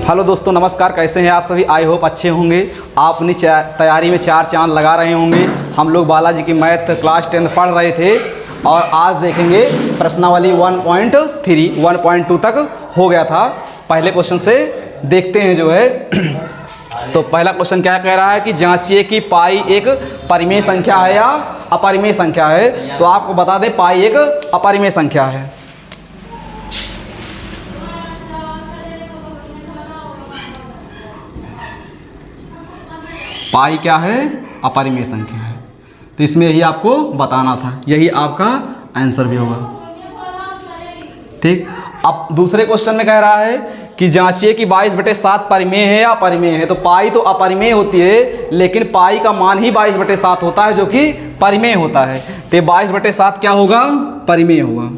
Hello दोस्तों, नमस्कार। कैसे हैं आप सभी? आई होप अच्छे होंगे। आप अपनी तैयारी में चार चांद लगा रहे होंगे। हम लोग बालाजी की मैथ क्लास 10 पढ़ रहे थे और आज देखेंगे प्रश्नावली 1.3 1.2 तक हो गया था। पहले क्वेश्चन से देखते हैं जो है। तो पहला क्वेश्चन क्या कह रहा है कि जांचिए कि पाई एक परिमेय संख्या है या अपरिमेय संख्या है। तो आपको बता दें पाई एक अपरिमेय संख्या है। पाई क्या है? अपरिमेय संख्या है। तो इसमें यही आपको बताना था, यही आपका आंसर भी होगा। ठीक। अब दूसरे क्वेश्चन में कह रहा है कि जांचिए कि 22/7 परिमेय है या अपरिमेय है। तो पाई तो अपरिमेय होती है, लेकिन पाई का मान ही 22/7 होता है जो कि परिमेय होता है। तो 22/7 क्या होगा? परिमेय होगा।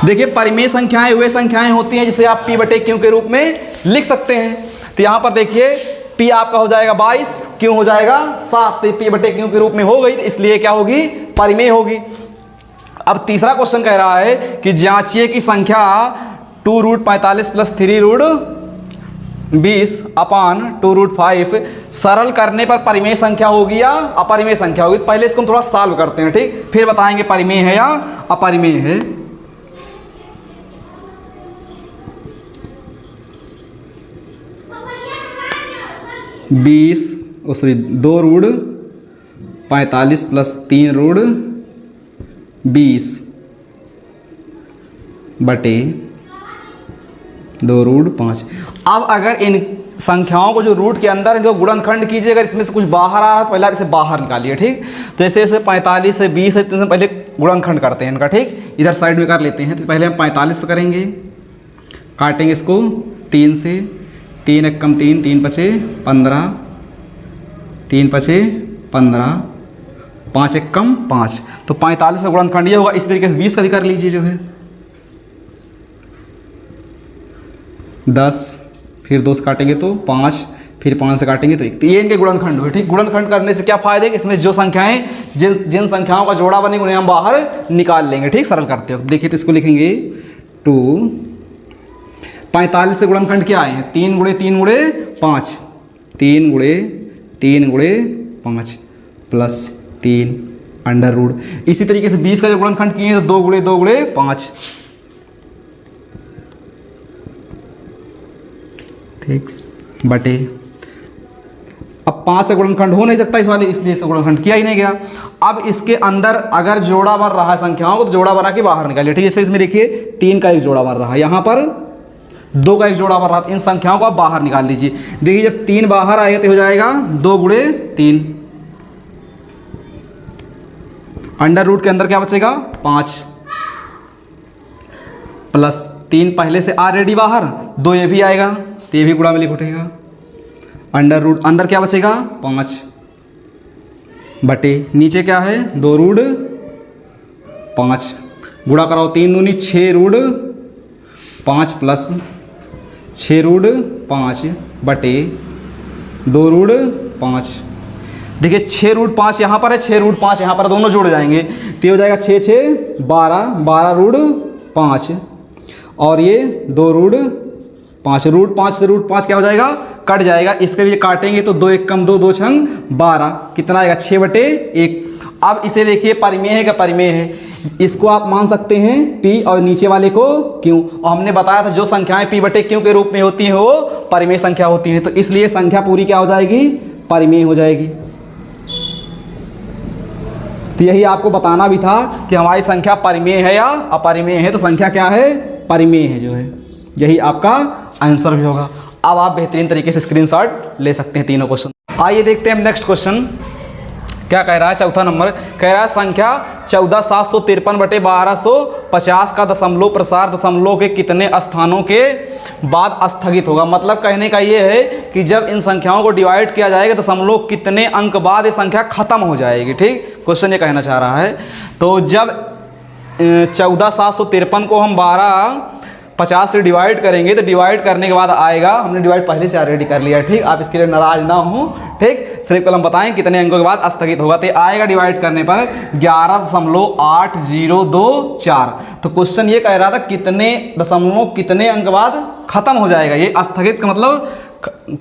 देखिए, परिमेय संख्याएं वे संख्याएं होती हैं जिसे आप p/q के रूप में लिख सकते हैं। तो यहां पर देखिए p आपका हो जाएगा 22, q हो जाएगा 7। तो p/q के रूप में हो गई, तो इसलिए क्या होगी? परिमेय होगी। अब तीसरा क्वेश्चन कह रहा है कि जांचिए की संख्या 2√45 + 3√20/2√5 सरल करने पर परिमेय संख्या होगी या अपरिमेय संख्या होगी। पहले इसको हम थोड़ा सॉल्व करते हैं, ठीक, फिर बताएंगे परिमेय है या अपरिमेय है। 2√45 + 3√20/2√5। अब अगर इन संख्याओं को जो रूट के अंदर जो गुणनखंड कीजिए, अगर इसमें से कुछ बाहर आ रहा है पहले आप इसे बाहर निकालिए। ठीक। तो जैसे 45 है, 20 है, तो पहले गुणनखंड करते हैं इनका। ठीक, इधर साइड में कर लेते हैं। तो पहले हम 45 से करेंगे, काटेंगे इसको 3 से। 3 × 3 3 × 5 15, 3 × 15, 5 × 5। तो 45 से गुणनखंड ये होगा। इस तरीके से 20 का भी कर लीजिए जो है। 10, फिर 2 से काटेंगे तो 5, फिर 5 से काटेंगे तो 1। तो ये इनके गुणनखंड हुए। ठीक। गुणनखंड करने से क्या फायदे? इसमें जो संख्याएं जिन संख्याओं का जोड़ा बनेगा उन्हें हम बाहर निकाल लेंगे। ठीक, सरल करते हो। देखिए तो इसको लिखेंगे 2। 45 से गुणनखंड क्या आए हैं? 3 × 3 × 5, 3 × 3 × 5 + 3 √। इसी तरीके से 20 का जो गुणनखंड किए हैं तो 2 × 2 × 5। ठीक, बटे। अब 5 से गुणनखंड हो नहीं सकता इस वाले, इसलिए इसका गुणनखंड किया ही नहीं गया। अब इसके अंदर अगर जोड़ा बन रहा है संख्याओं को तो जोड़ा बना के बाहर निकालिए। ठीक, जैसे इसमें देखिए 3 का एक जोड़ा बन रहा है, यहाँ पर 2 का एक जोड़ा बन रहा है। इन संख्याओं को आप बाहर निकाल लीजिए। देखिए जब 3 बाहर आएगा तो हो जाएगा 2 × 3। अंडर रूट के अंदर क्या बचेगा? 5 + 3 पहले से ऑलरेडी बाहर, 2 ये भी आएगा तो ये भी गुणा में लिख उठेगा। अंडर रूट अंदर क्या बचेगा? 5 बटे नीचे क्या है? 2√5। गुणा कराओ 3 दूनी 6√5 + 6√5 बटे 2√5। देखिए 6√5 यहाँ पर है, 6√5 यहाँ पर, दोनों जुड़ जाएंगे तो ये हो जाएगा 6 × 6 = 12, 12√5 और ये 2√5। √5 से √5 क्या हो जाएगा? कट जाएगा। इसके भी काटेंगे तो 2 × 1 = 2, 2 × 12 कितना आएगा? 6/1। अब इसे देखिए परिमेय है क्या? परिमेय है। इसको आप मान सकते हैं p और नीचे वाले को q। और हमने बताया था जो संख्याएं p/q के रूप में होती हैं वो परिमेय संख्या होती हैं। तो इसलिए संख्या पूरी क्या हो जाएगी? परिमेय हो जाएगी। तो यही आपको बताना भी था कि हमारी संख्या परिमेय है या अपरिमेय है। तो संख्या क्या है? परिमेय है जो है। यही आपका आंसर भी होगा। अब आप बेहतरीन तरीके से स्क्रीनशॉट ले सकते हैं तीनों क्वेश्चन। आइए देखते हैं हम नेक्स्ट क्वेश्चन क्या कह रहा है। चौथा नंबर कह रहा है संख्या 14,753/1250 का दशमलव प्रसार दशमलव के कितने स्थानों के बाद स्थगित होगा। मतलब कहने का ये है कि जब इन संख्याओं को डिवाइड किया जाएगा दशमलव कितने अंक बाद ये संख्या खत्म हो जाएगी। ठीक, क्वेश्चन ये कहना चाह रहा है। तो जब 14,753 को हम 12 50 से डिवाइड करेंगे तो डिवाइड करने के बाद आएगा, हमने डिवाइड पहले से ऑलरेडी कर लिया, ठीक। आप इसके लिए नाराज ना हो, ठीक। सिर्फ कल हम बताएं कितने अंकों के बाद स्थगित होगा, तो आएगा डिवाइड करने पर 11.8024। तो क्वेश्चन ये कह रहा था कितने दशमलव कितने अंक बाद खत्म हो जाएगा, ये स्थगित का मतलब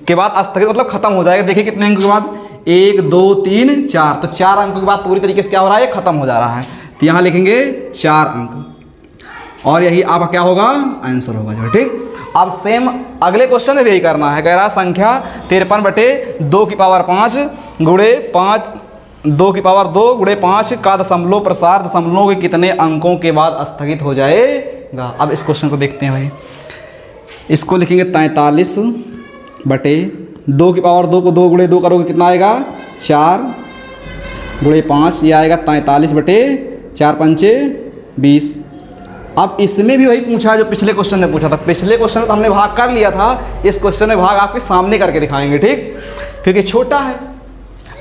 के बाद स्थगित मतलब खत्म हो जाएगा। देखिए कितने अंकों के बाद, 1 2 3 4, तो 4 अंकों के बाद पूरी तरीके से क्या हो रहा है, खत्म हो जा रहा है। तो यहाँ लिखेंगे 4 अंक और यही आपका क्या होगा, आंसर होगा जो, ठीक। अब सेम अगले क्वेश्चन में भी यही करना है, कह रहा संख्या 53/2 गुणे 5 2 की पावर 2 गुणे 5 का दशमलव प्रसार दशमलव के कितने अंकों के बाद स्थगित हो जाएगा। अब इस क्वेश्चन को देखते हैं भाई, इसको लिखेंगे 43/2 की पावर 2 को 2 गुणे 2 करोगे कितना आएगा, 4 गुणे 5, ये आएगा 43/4 पंचे 20। अब इसमें भी वही पूछा जो पिछले क्वेश्चन में पूछा था। पिछले क्वेश्चन में तो हमने भाग कर लिया था, इस क्वेश्चन में भाग आपके सामने करके दिखाएंगे, ठीक, क्योंकि छोटा है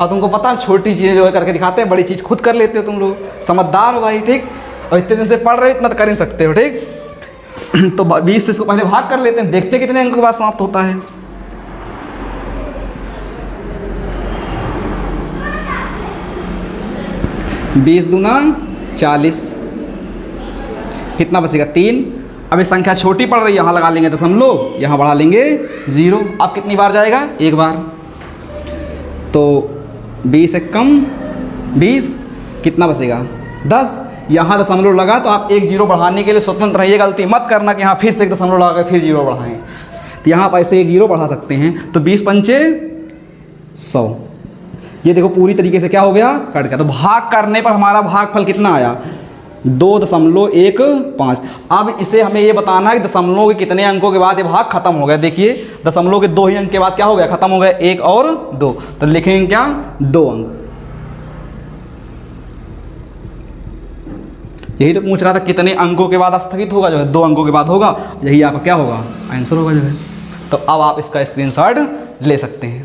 और तुमको पता है छोटी चीज़ें जो है करके दिखाते हैं, बड़ी चीज़ खुद कर लेते हो तुम लोग, समझदार हो भाई, ठीक। और इतने दिन से पढ़ रहे हो, इतना तो कर ही सकते हो, ठीक। तो 20 से इसको पहले भाग कर लेते हैं, देखते कितने अंकों के बाद समाप्त होता है। बीस दूना 40, कितना बचेगा 3। अब ये संख्या छोटी पड़ रही है, यहाँ लगा लेंगे दशमलव, यहाँ बढ़ा लेंगे 0। अब कितनी बार जाएगा, एक बार, तो 20 से कम 20, कितना बचेगा 10। यहाँ दशमलव लगा तो आप एक 0 बढ़ाने के लिए स्वतंत्र रहिए, गलती मत करना कि यहाँ फिर से एक दशमलव लगा के फिर 0 बढ़ाएं। तो यहाँ आप ऐसे एक 0 बढ़ा सकते हैं। तो 20 पंचे 100, ये देखो पूरी तरीके से क्या हो गया, कट गया। तो भाग करने पर हमारा भागफल कितना आया, 2.15। अब इसे हमें ये बताना है कि दशमलव के कितने अंकों के बाद ये भाग खत्म हो गया। देखिए दशमलव के 2 ही अंक के बाद क्या हो गया, खत्म हो गया, 1 और 2, तो लिखेंगे क्या, 2 अंक। यही तो पूछ रहा था कितने अंकों के बाद स्थगित होगा, जो है 2 अंकों के बाद होगा, यही आपका क्या होगा, आंसर होगा जो है। तो अब आप इसका स्क्रीनशॉट ले सकते हैं।